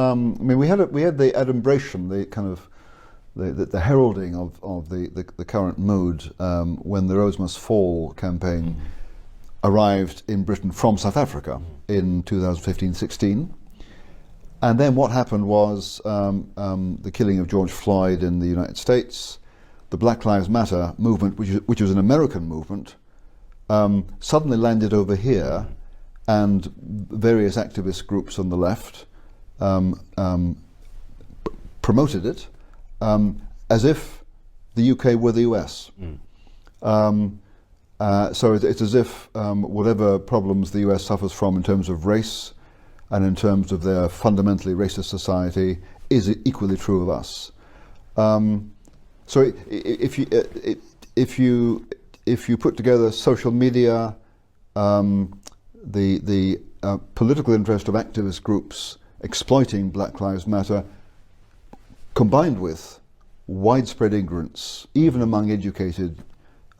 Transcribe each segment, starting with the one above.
I mean, we had the adumbration, the kind of the heralding of the current mood when the Rose Must Fall campaign arrived in Britain from South Africa in 2015-16. And then what happened was the killing of George Floyd in the United States, the Black Lives Matter movement, which was an American movement, suddenly landed over here, and various activist groups on the left promoted it as if the UK were the US. So it's as if whatever problems the US suffers from in terms of race and in terms of their fundamentally racist society is equally true of us. So if you put together social media, the political interest of activist groups exploiting Black Lives Matter, combined with widespread ignorance, even among educated,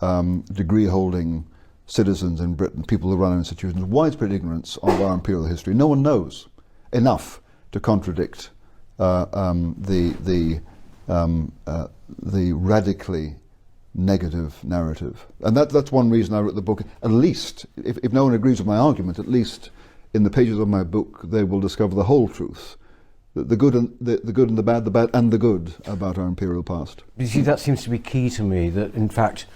degree-holding citizens in Britain, people who run institutions, widespread ignorance of our imperial history. No one knows enough to contradict the radically negative narrative. And that's one reason I wrote the book. At least, if no one agrees with my argument, at least in the pages of my book they will discover the whole truth. The good and the bad and the good about our imperial past. You see, that seems to be key to me, that in fact,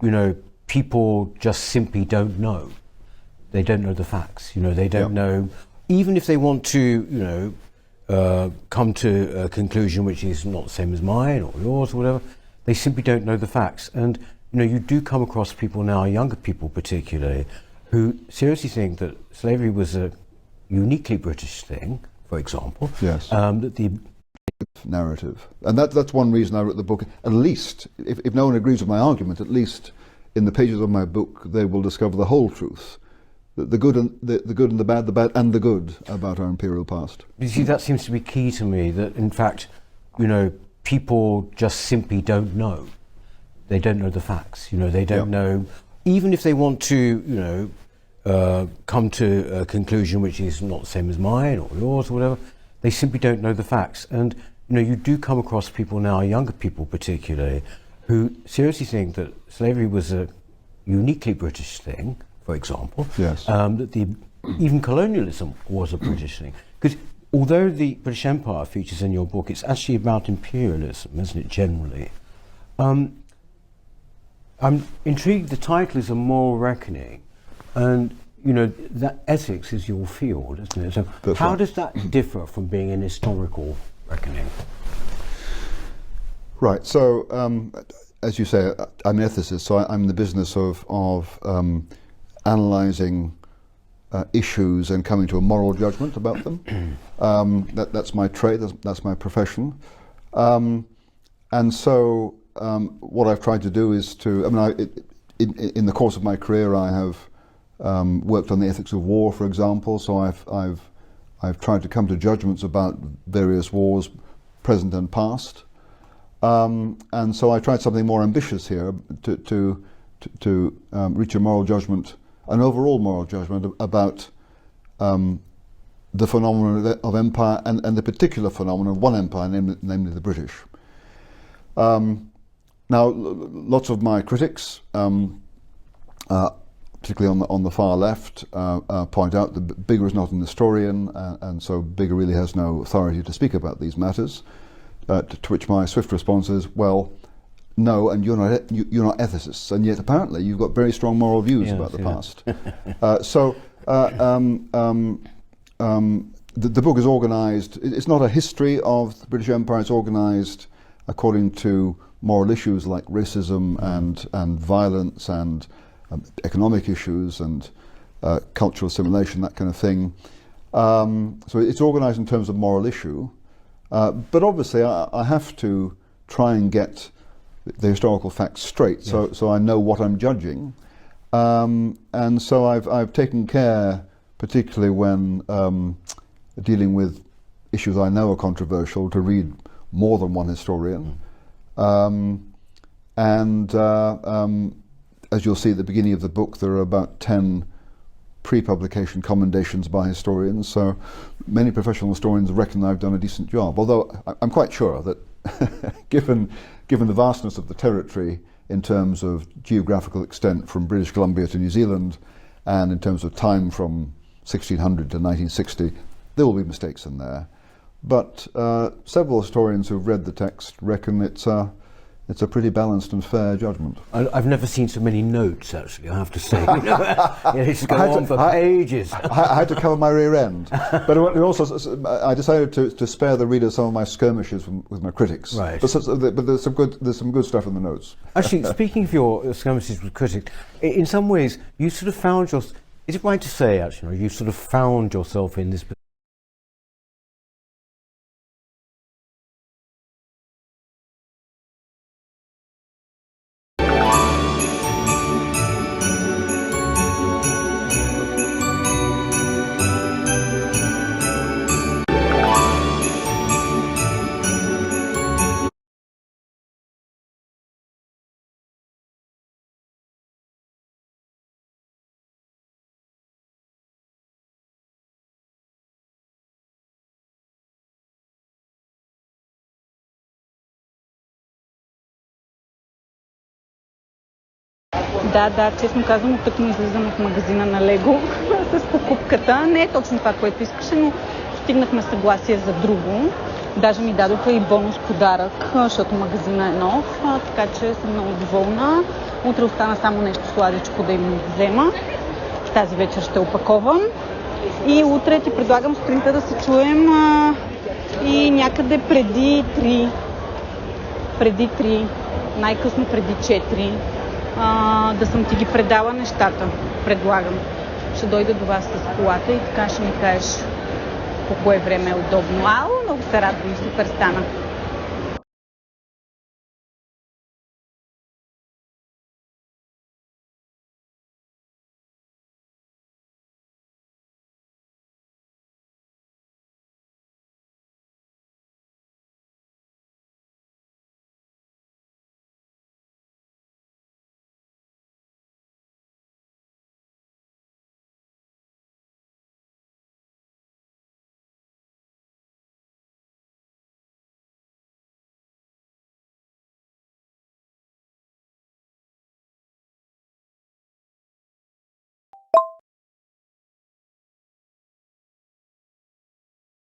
you know, people just simply don't know. They don't know the facts, you know, they don't know, even if they want to, you know, come to a conclusion which is not the same as mine or yours or whatever, they simply don't know the facts. And, you know, you do come across people now, younger people particularly, who seriously think that slavery was a uniquely British thing, for example. Yes. That the narrative. And that's one reason I wrote the book. At least, if no one agrees with my argument, at least in the pages of my book they will discover the whole truth. The good and the bad and the good about our imperial past. You see, that seems to be key to me, that in fact, you know, people just simply don't know. They don't know the facts, you know, they don't know, even if they want to, you know, come to a conclusion which is not the same as mine or yours or whatever, they simply don't know the facts. And, you know, you do come across people now, younger people particularly, who seriously think that slavery was a uniquely British thing, for example. Yes. That even colonialism was a British thing. Because although the British Empire features in your book, it's actually about imperialism, isn't it, generally? I'm intrigued, the title is A Moral Reckoning, and, you know, that ethics is your field, isn't it? So That's how right. does that differ from being an historical reckoning? Right. So, as you say, I'm an ethicist, so I'm in the business of analysing issues and coming to a moral judgment about them. That's my trade. That's my profession. And so, what I've tried to do is to. I mean, in the course of my career, I have worked on the ethics of war, for example. So I've tried to come to judgments about various wars, present and past. And so I tried something more ambitious here to reach a moral judgment, an overall moral judgment about the phenomenon of empire and the particular phenomenon of one empire, namely the British. Now, lots of my critics, particularly on the far left, point out that Bigger is not an historian, and so Bigger really has no authority to speak about these matters. To which my swift response is, well, no, and you're not ethicists, and yet apparently you've got very strong moral views about the past. The book is organised. It's not a history of the British Empire. It's organised according to moral issues like racism and violence and economic issues and cultural assimilation, that kind of thing. So it's organised in terms of moral issue. But obviously, I have to try and get the historical facts straight, so I know what I'm judging, and so I've taken care, particularly when dealing with issues I know are controversial, to read more than one historian, and as you'll see at the beginning of the book, there are about 10 pre-publication commendations by historians. So many professional historians reckon I've done a decent job. Although I'm quite sure that, given the vastness of the territory in terms of geographical extent from British Columbia to New Zealand, and in terms of time from 1600 to 1960, there will be mistakes in there. But several historians who've read the text reckon it's a pretty balanced and fair judgment. I've never seen so many notes, actually, I have to say. It's going on for pages. I had to cover my rear end. But I decided to spare the reader some of my skirmishes with my critics. Right. But there's some good stuff in the notes. Actually, speaking of your skirmishes with critics, in some ways, you sort of found is it right to say, actually, you sort of found yourself in this Да, честно казвам, тъкмо излизам от магазина на Лего с покупката. Не е точно това, което искаше, но стигнахме съгласие за друго. Даже ми дадоха и бонус подарък, защото магазина е нов, така че съм много доволна. Утре остана само нещо сладичко да им взема. Тази вечер ще опаковам. И утре ти предлагам сутринта да се чуем и някъде преди 3, най-късно преди 4. Да съм ти ги предала нещата, предлагам. Ще дойда до вас с колата и така ще ми кажеш по кое време е удобно. Много се радвам, супер стана.